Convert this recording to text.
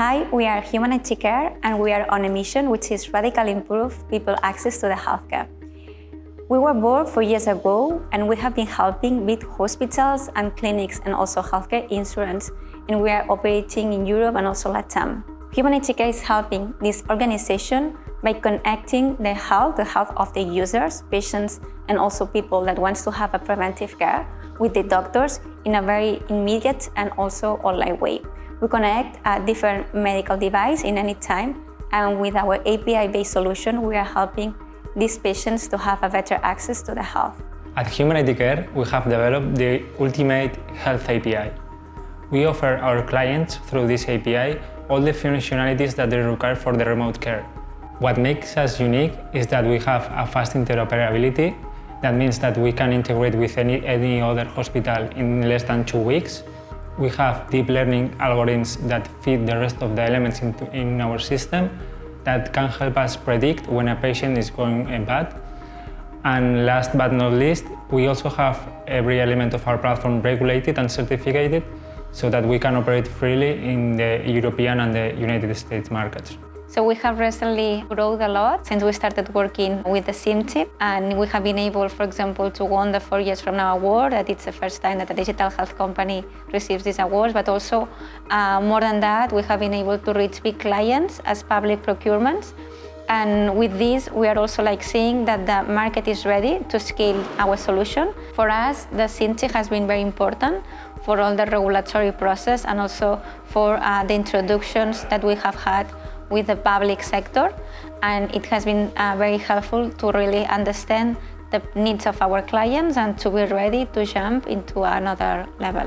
Hi, we are HumanITcare and we are on a mission which is radically improve people access to the healthcare. We were born 4 years ago and we have been helping big hospitals and clinics and also healthcare insurance, and we are operating in Europe and also LATAM. HumanITcare is helping this organization by connecting the health of the users, patients, and also people that wants to have a preventive care with the doctors in a very immediate and also online way. We connect a different medical device in any time, and with our API-based solution, we are helping these patients to have a better access to the health. At HumanITcare, we have developed the ultimate health API. We offer our clients through this API all the functionalities that they require for the remote care. What makes us unique is that we have a fast interoperability. That means that we can integrate with any other hospital in less than 2 weeks. We have deep learning algorithms that feed the rest of the elements in our system that can help us predict when a patient is going bad. And last but not least, we also have every element of our platform regulated and certificated so that we can operate freely in the European and the United States markets. So we have recently grown a lot since we started working with the Cimti, and we have been able, for example, to win the 4 Years From Now award, that it's the first time that a digital health company receives these awards, but also more than that, we have been able to reach big clients as public procurements. And with this, we are also seeing that the market is ready to scale our solution. For us, the Cimti has been very important for all the regulatory process and also for the introductions that we have had with the public sector, and it has been very helpful to really understand the needs of our clients and to be ready to jump into another level.